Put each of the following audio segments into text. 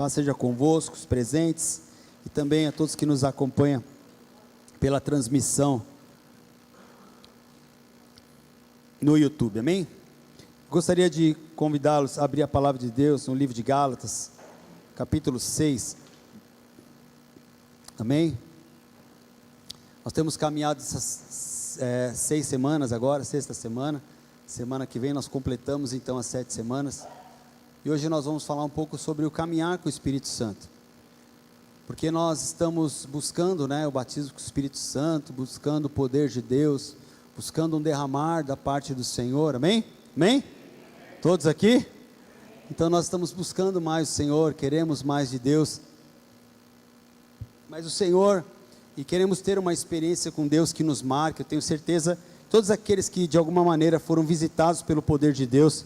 Paz seja convosco, os presentes, e também a todos que nos acompanham pela transmissão no YouTube, amém? Gostaria de convidá-los a abrir a palavra de Deus no livro de Gálatas, capítulo 6, amém? Nós temos caminhado essas 6 semanas agora, sexta semana, semana que vem nós completamos então as 7 semanas, e hoje nós vamos falar um pouco sobre o caminhar com o Espírito Santo, porque nós estamos buscando, o batismo com o Espírito Santo, buscando o poder de Deus, buscando um derramar da parte do Senhor, amém? Amém? Todos aqui? Então nós estamos buscando mais o Senhor, queremos mais de Deus, mas o Senhor, e queremos ter uma experiência com Deus que nos marque. Eu tenho certeza, todos aqueles que de alguma maneira foram visitados pelo poder de Deus,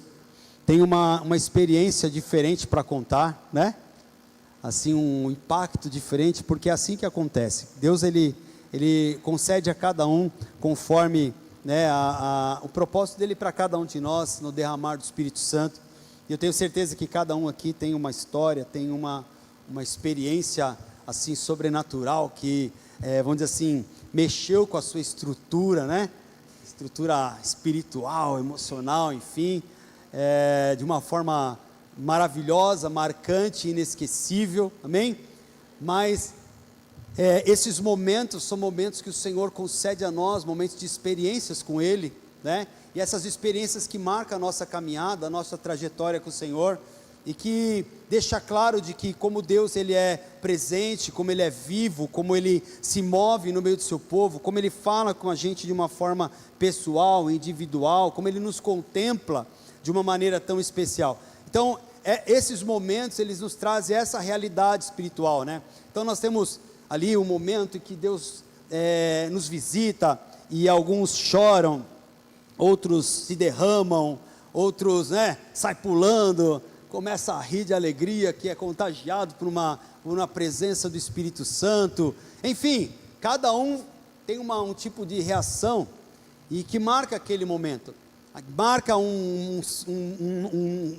têm uma experiência diferente para contar, assim um impacto diferente, porque é assim que acontece. Deus ele concede a cada um conforme o propósito dele para cada um de nós, no derramar do Espírito Santo. E eu tenho certeza que cada um aqui tem uma história, tem uma experiência assim sobrenatural que, vamos dizer assim, mexeu com a sua estrutura, estrutura espiritual, emocional, enfim, de uma forma maravilhosa, marcante, inesquecível, amém? Mas esses momentos são momentos que o Senhor concede a nós, momentos de experiências com Ele, e essas experiências que marcam a nossa caminhada, a nossa trajetória com o Senhor, e que deixa claro de que como Deus ele é presente, como Ele é vivo, como Ele se move no meio do seu povo, como Ele fala com a gente de uma forma pessoal, individual, como Ele nos contempla de uma maneira tão especial. Então, esses momentos, eles nos trazem essa realidade espiritual, Então nós temos ali um momento em que Deus nos visita, e alguns choram, outros se derramam, outros saem pulando, começa a rir de alegria, que é contagiado por uma presença do Espírito Santo. Enfim, cada um tem um tipo de reação, e que marca aquele momento, marca um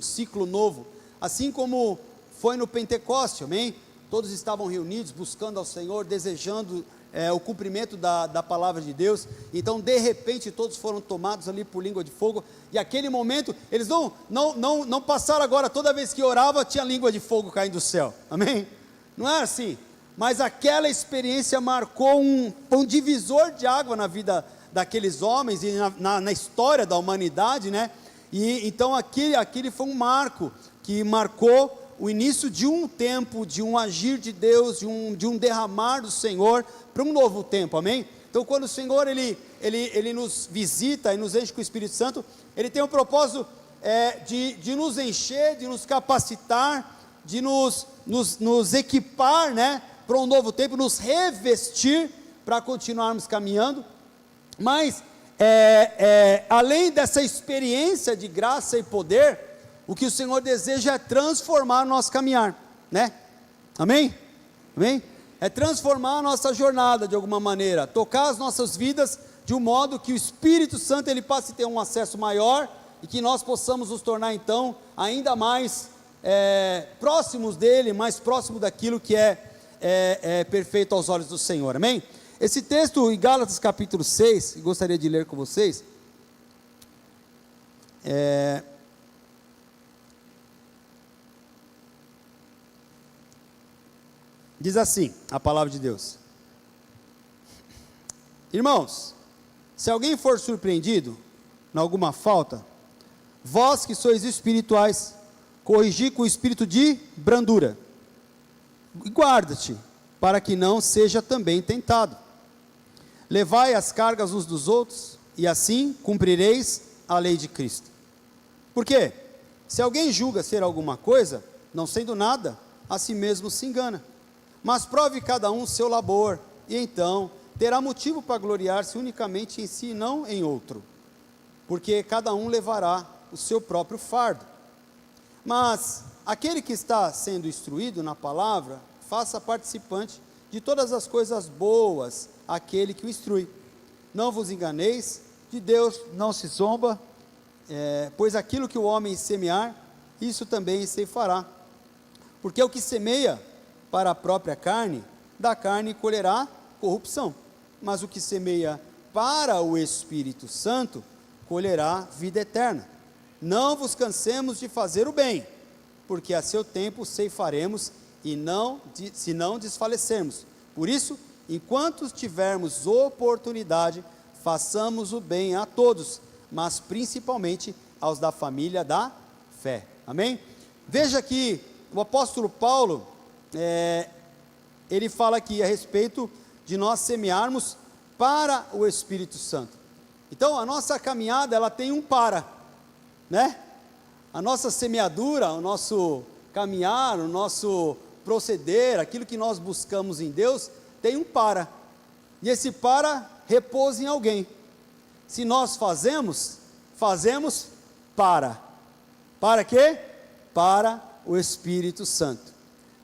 ciclo novo, assim como foi no Pentecoste, amém? Todos estavam reunidos, buscando ao Senhor, desejando o cumprimento da palavra de Deus. Então de repente todos foram tomados ali por língua de fogo, e aquele momento, eles não passaram agora, toda vez que orava tinha língua de fogo caindo do céu, amém? Não é assim, mas aquela experiência marcou um divisor de água na vida daqueles homens, e na história da humanidade, e então aquele foi um marco, que marcou o início de um tempo, de um agir de Deus, de um derramar do Senhor, para um novo tempo, amém? Então quando o Senhor ele nos visita e nos enche com o Espírito Santo, Ele tem o propósito de nos encher, de nos capacitar, de nos equipar, para um novo tempo, nos revestir, para continuarmos caminhando. Mas, além dessa experiência de graça e poder, o que o Senhor deseja é transformar o nosso caminhar, amém? Amém? É transformar a nossa jornada de alguma maneira, tocar as nossas vidas de um modo que o Espírito Santo ele passe a ter um acesso maior, e que nós possamos nos tornar então ainda mais próximos dEle, mais próximo daquilo que é perfeito aos olhos do Senhor, amém? Esse texto em Gálatas capítulo 6, gostaria de ler com vocês, diz assim a palavra de Deus: irmãos, se alguém for surpreendido em alguma falta, vós que sois espirituais, corrigi com o espírito de brandura, e guarda-te, para que não seja também tentado. Levai as cargas uns dos outros, e assim cumprireis a lei de Cristo. Por quê? Se alguém julga ser alguma coisa, não sendo nada, a si mesmo se engana. Mas prove cada um seu labor, e então terá motivo para gloriar-se unicamente em si, não em outro, porque cada um levará o seu próprio fardo. Mas aquele que está sendo instruído na palavra, faça participante de todas as coisas boas aquele que o instrui. Não vos enganeis, de Deus não se zomba, pois aquilo que o homem semear, isso também ceifará. Porque o que semeia para a própria carne, da carne colherá corrupção, mas o que semeia para o Espírito Santo, colherá vida eterna. Não vos cansemos de fazer o bem, porque a seu tempo ceifaremos, se não desfalecermos. Por isso, enquanto tivermos oportunidade, façamos o bem a todos, mas principalmente aos da família da fé. Amém? Veja que o apóstolo Paulo, ele fala aqui a respeito de nós semearmos para o Espírito Santo. Então a nossa caminhada, ela tem um para, né? A nossa semeadura, o nosso caminhar, o nosso proceder, aquilo que nós buscamos em Deus, tem um para, e esse para repousa em alguém. Se nós fazemos para quê? Para o Espírito Santo,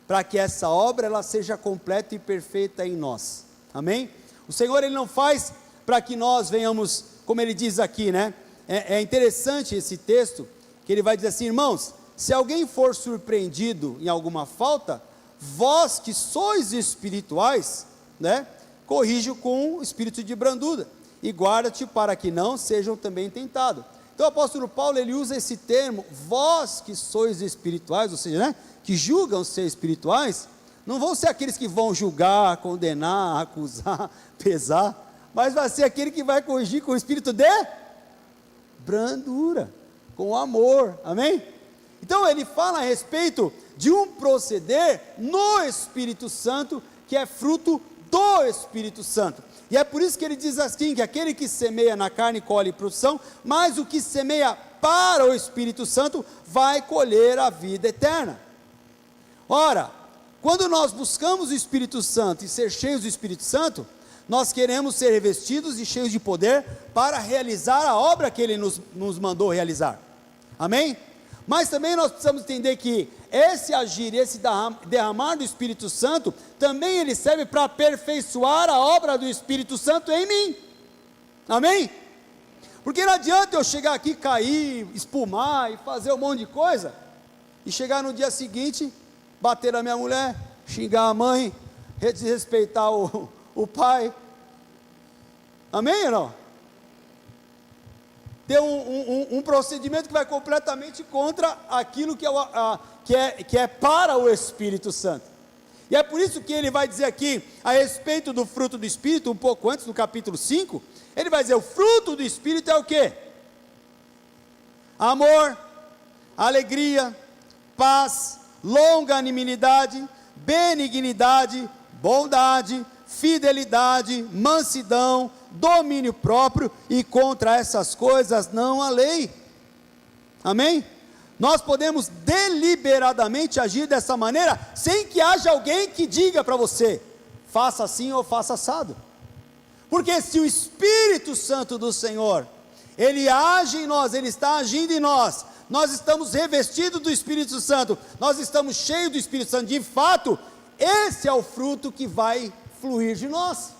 para que essa obra ela seja completa e perfeita em nós, amém? O Senhor, Ele não faz para que nós venhamos, como Ele diz aqui, né? É interessante esse texto, que Ele vai dizer assim: irmãos, se alguém for surpreendido em alguma falta, vós que sois espirituais, né? Corrige com o espírito de brandura, e guarda-te para que não sejam também tentados. Então o apóstolo Paulo, ele usa esse termo, vós que sois espirituais, ou seja, né? Que julgam ser espirituais, não vão ser aqueles que vão julgar, condenar, acusar, pesar, mas vai ser aquele que vai corrigir com o espírito de brandura, com amor, amém? Então ele fala a respeito de um proceder no Espírito Santo, que é fruto do Espírito Santo, e é por isso que ele diz assim, que aquele que semeia na carne colhe produção, mas o que semeia para o Espírito Santo vai colher a vida eterna. Ora, quando nós buscamos o Espírito Santo e ser cheios do Espírito Santo, nós queremos ser revestidos e cheios de poder para realizar a obra que Ele nos mandou realizar, amém? Mas também nós precisamos entender que esse agir, esse derramar do Espírito Santo, também ele serve para aperfeiçoar a obra do Espírito Santo em mim, amém? Porque não adianta eu chegar aqui, cair, espumar e fazer um monte de coisa, e chegar no dia seguinte, bater na minha mulher, xingar a mãe, desrespeitar o pai, amém ou não? Ter um procedimento que vai completamente contra aquilo que é para o Espírito Santo. E é por isso que ele vai dizer aqui, a respeito do fruto do Espírito, um pouco antes, no capítulo 5, ele vai dizer, o fruto do Espírito é o quê? Amor, alegria, paz, longanimidade, benignidade, bondade, fidelidade, mansidão, domínio próprio, e contra essas coisas não há lei, amém? Nós podemos deliberadamente agir dessa maneira, sem que haja alguém que diga para você, faça assim ou faça assado, porque se o Espírito Santo do Senhor, Ele age em nós, Ele está agindo em nós, nós estamos revestidos do Espírito Santo, nós estamos cheios do Espírito Santo, de fato, esse é o fruto que vai fluir de nós.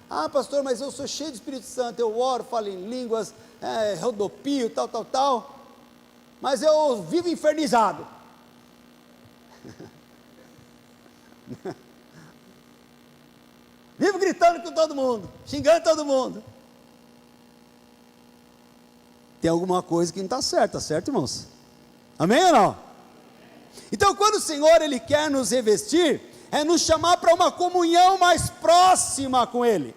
Ah, pastor, mas eu sou cheio do Espírito Santo, eu oro, falo em línguas, rodopio, tal, mas eu vivo infernizado. Vivo gritando com todo mundo, xingando todo mundo. Tem alguma coisa que não está certa, tá certo, irmãos? Amém ou não? Então, quando o Senhor, Ele quer nos revestir, é nos chamar para uma comunhão mais próxima com Ele,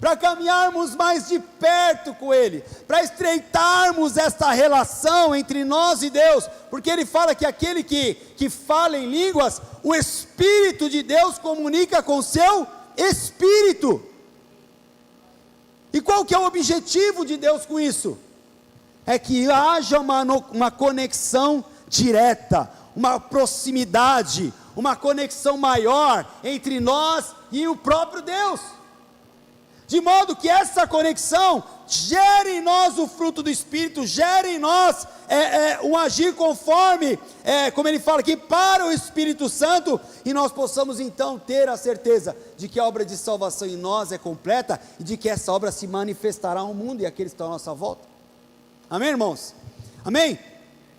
para caminharmos mais de perto com Ele, para estreitarmos esta relação entre nós e Deus, porque Ele fala que aquele que fala em línguas, o Espírito de Deus comunica com o seu Espírito. E qual que é o objetivo de Deus com isso? É que haja uma conexão direta, uma proximidade, uma conexão maior entre nós e o próprio Deus, de modo que essa conexão gere em nós o fruto do Espírito, gere em nós um agir conforme, como ele fala aqui, para o Espírito Santo, e nós possamos então ter a certeza de que a obra de salvação em nós é completa, e de que essa obra se manifestará ao mundo e àqueles que estão à nossa volta, amém, irmãos? Amém?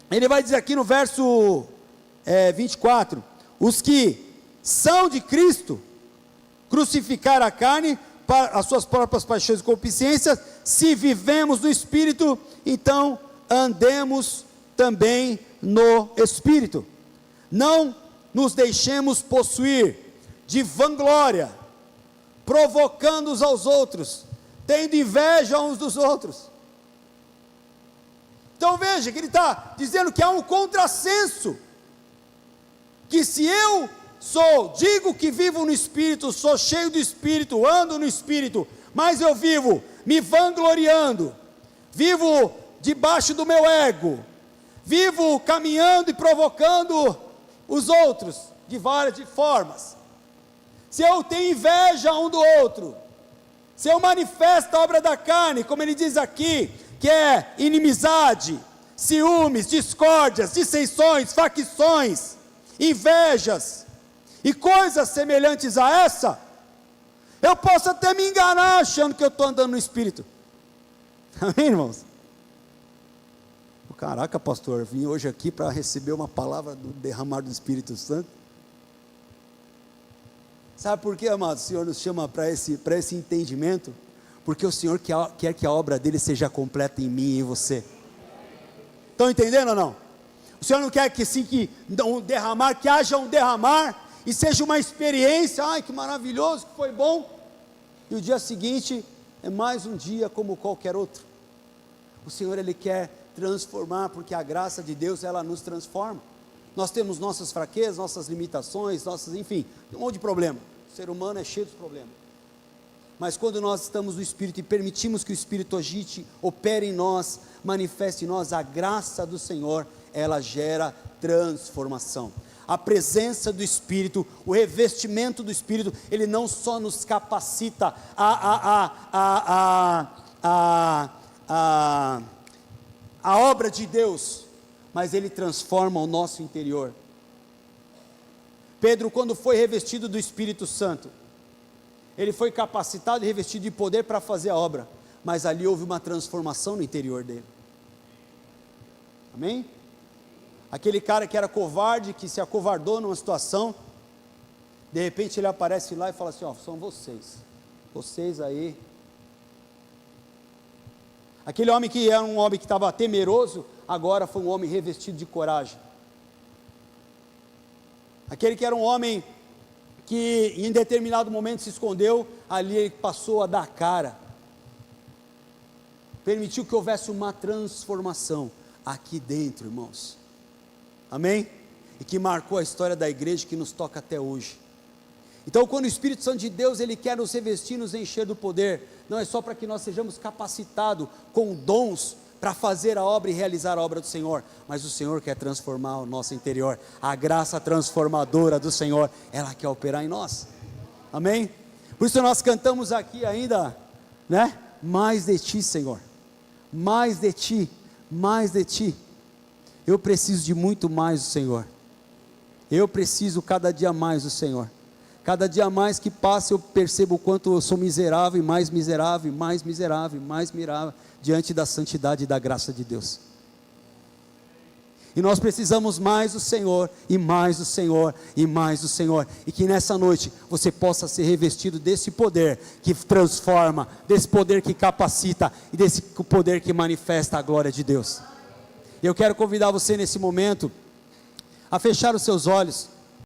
Ele vai dizer aqui no verso 24, os que são de Cristo, crucificaram a carne para as suas próprias paixões e concupiscências. Se vivemos no Espírito, então andemos também no Espírito. Não nos deixemos possuir de vanglória, provocando uns aos outros, tendo inveja uns dos outros. Então veja que ele está dizendo que há um contrassenso, que se eu digo que vivo no Espírito, sou cheio do Espírito, ando no Espírito, mas eu vivo me vangloriando, vivo debaixo do meu ego, vivo caminhando e provocando os outros de várias formas. Se eu tenho inveja um do outro, se eu manifesto a obra da carne, como ele diz aqui, que é inimizade, ciúmes, discórdias, dissensões, facções, invejas e coisas semelhantes a essa, eu posso até me enganar achando que eu estou andando no Espírito. Amém, irmãos? Caraca, pastor, vim hoje aqui para receber uma palavra do derramar do Espírito Santo. Sabe por que, amado, o Senhor nos chama para esse entendimento? Porque o Senhor quer que a obra dele seja completa em mim e em você. Estão entendendo ou não? O Senhor não quer que sim, que haja um derramar e seja uma experiência, ai que maravilhoso, que foi bom, e o dia seguinte é mais um dia como qualquer outro. O Senhor, ele quer transformar, porque a graça de Deus, ela nos transforma. Nós temos nossas fraquezas, nossas limitações, enfim, um monte de problema. O ser humano é cheio de problemas. Mas quando nós estamos no Espírito e permitimos que o Espírito agite, opere em nós, manifeste em nós, a graça do Senhor, ela gera transformação. A presença do Espírito, o revestimento do Espírito, ele não só nos capacita a obra de Deus, mas ele transforma o nosso interior. Pedro, quando foi revestido do Espírito Santo, ele foi capacitado e revestido de poder para fazer a obra, mas ali houve uma transformação no interior dele. Amém? Aquele cara que era covarde, que se acovardou numa situação, de repente ele aparece lá e fala assim, são vocês aí. Aquele homem que era um homem que estava temeroso, agora foi um homem revestido de coragem. Aquele que era um homem que em determinado momento se escondeu, ali ele passou a dar cara, permitiu que houvesse uma transformação aqui dentro, irmãos, amém? E que marcou a história da igreja, que nos toca até hoje. Então, quando o Espírito Santo de Deus, ele quer nos revestir, nos encher do poder, não é só para que nós sejamos capacitados com dons para fazer a obra e realizar a obra do Senhor, mas o Senhor quer transformar o nosso interior. A graça transformadora do Senhor, ela quer operar em nós, amém? Por isso nós cantamos aqui ainda, né? Mais de Ti, Senhor, mais de Ti, mais de Ti. Eu preciso de muito mais do Senhor, eu preciso cada dia mais do Senhor. Cada dia mais que passa eu percebo o quanto eu sou miserável, e mais miserável, e mais miserável, e mais miserável, diante da santidade e da graça de Deus. E nós precisamos mais do Senhor, e mais do Senhor, e mais do Senhor, e que nessa noite você possa ser revestido desse poder que transforma, desse poder que capacita, e desse poder que manifesta a glória de Deus. E eu quero convidar você nesse momento, a fechar os seus olhos,